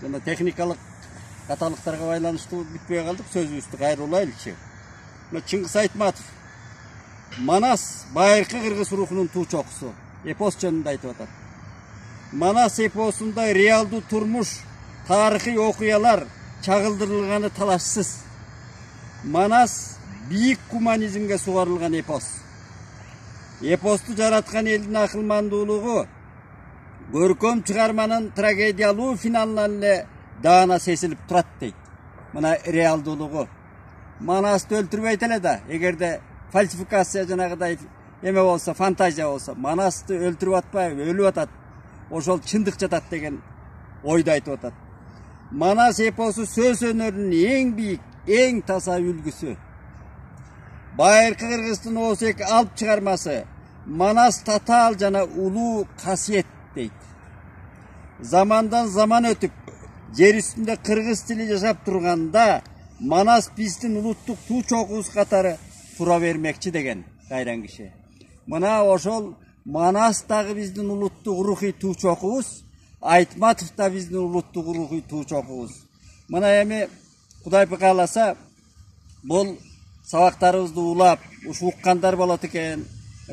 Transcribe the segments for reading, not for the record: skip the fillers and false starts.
жана техникалык каталыктарга байланыштуу бүтпөй калдык, сөзүбүздү кайра улайлычы. Чыңгыз Айтматов Манас байыркы кыргыз рухунун туу чокусу эпос жөнүндө айтып атат. Манас эпосунда реалдуу турмуш, тарыхый окуялар чагылдырылганы талашсыз. Манас бийик гуманизмге сугарылган эпос. Эпосту жараткан элдин акылмандуулугу көркөм чыгарманын трагедиялуу финалынан эле даана сезилип турат дейт. Мына реалдуулугу. Манасты өлтүрбөйт эле да, эгерде фальсификация жанагыдай эме болсо, фантазия болсо, Манасты өлтүрүп атпайбы, өлүп атат. Ошол чындык жатат деген ойду айтып атат. Манас эпосу сөз өнөрүнүн эң бийик, эң таза үлгүсү. Байыркы кыргыздын Оосек алып чыгармасы Манас татаал жана улуу касиет дейт. Замандан заман өтүп, жер үстүндө кыргыз тили жашап турганда Манас биздин улуттук туу чокубуз катары тура бермекчи деген кайран киши. Мына ошол Манас дагы биздин улуттук рухий туу чокубуз, Айтматов да биздин улуттук рухий туу чокубуз. Мына эми Кудайбы кааласа, бул сабактарыбызды улап, уккандар болот экен,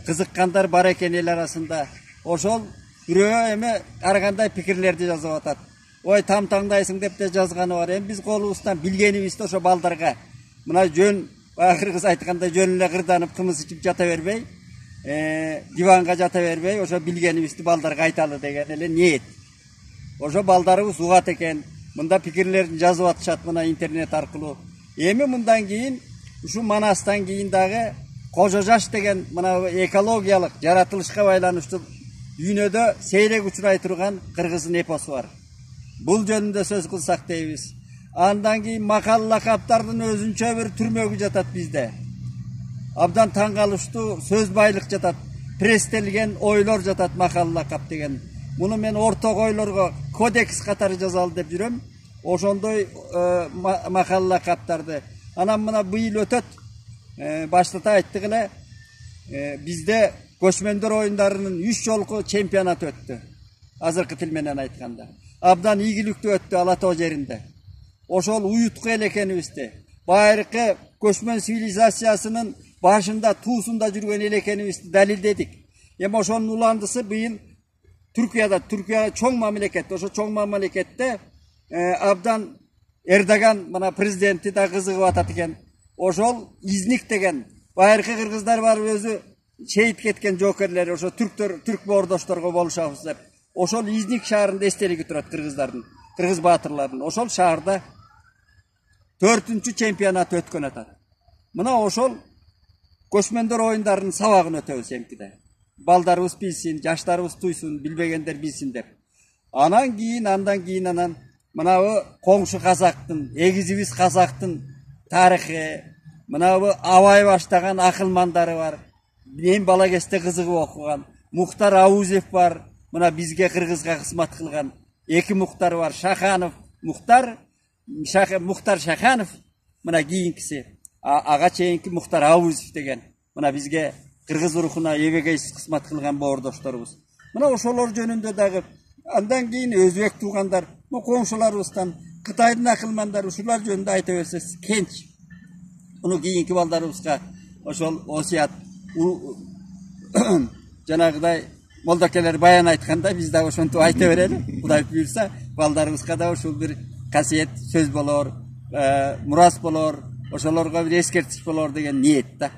кызыккандар бар экен эл арасында. Ошол бирөө эми ар кандай пикирлерди жазып атат. Ой, там-таңдайсың деп те жазганы бар. Эми биз колубуздан билгенибизди ошо балдарга мына жөн, кыргыз айтканда жөн эле кырданып кымыз ичип жата бербей, диванга жата бербей, ошо билгенибизди балдарга айталы деген эле ниет. Ошо балдарыбыз угат экен, мында пикирлерин жазып атышат мына интернет аркылуу. Эми мындан кийин ушу Манастан кийин дагы Кожо жаш деген мына экологиялык жаратылышка байланыштуу дүйнөдө сейрек учурай турган кыргыздын эпосу бар. Бул жөнүндө сөз кылсак дейбиз. Андан кийин макал лакаптардын өзүнчө бир түрмөгү жатат бизде. Абдан таң калыштуу сөз байлык жатат, престелген ойлор жатат макал лакап деген. Муну мен орток ойлорго кодекс катары жазалы деп жүрөм. Ошондой макал лакаптарды. Анан мына быйыл өтөт, баштата айттык эле, бизде көчмөндөр оюндарынын 3 жолку чемпионат өттү. Азыркы тил менен айтканда. Абдан ийгиликтүү өттү Ала Тоо жеринде. Ошол уютку эле экенибизди, байыркы көчмөн цивилизациясынын башында, туусунда жүргөн эл экенибизди далилдедик. Эми ошонун уландысы быйыл Түркияда, Түркия чоң мамлекет, ошо чоң мамлекетте абдан Эрдоган мына президенти да кызыгып атат экен. Ошол Изник деген байыркы кыргыздар бар, өзү шейит кеткен жоокерлер, ошо түрк боордошторго болушабыз деп. Ошол Изник шаарында эстелиги турат кыргыздардын, кыргыз баатырларынын. Ошол шаарда 4-чү чемпионат өткөн атат. Мына ошол көчмөндөр оюндарынын сабагын өтөбүз эмкиде. Балдарыбыз билсин, жаштарыбыз туйсун, билбегендер билсин деп. Андан кийин мынабы коңшу казактын, эгизибиз казактын тарыхы, мынабы Абай баштаган акылмандары бар. Мен бала кезде кызыгып окуган Мухтар Аузев бар. Мына бизге кыргызга кызмат кылган 2 Мухтар бар. Шаханов Мухтар Шаханов, мына кийинкиси ага чейинки Мухтар Аузев деген. Мына бизге кыргыз рухуна эбегейсиз кызмат кылган боордошторубуз. Мына ошолор жөнүндө дагы андан кийин өзбек туугандар, коңшуларыбыздан, Кытайдын акылмандары ушулар жөнүндө айта берсек кенч. Муну кийинки балдарыбызга ошол осуят жанагыдай молдокелер баян айтканда биз дагы ошентип айта берели. Кудай буйрса, балдарыбызга да ушул бир касиет сөз болор, мурас болор, ошолорго бир эскертиш болор деген ниет да.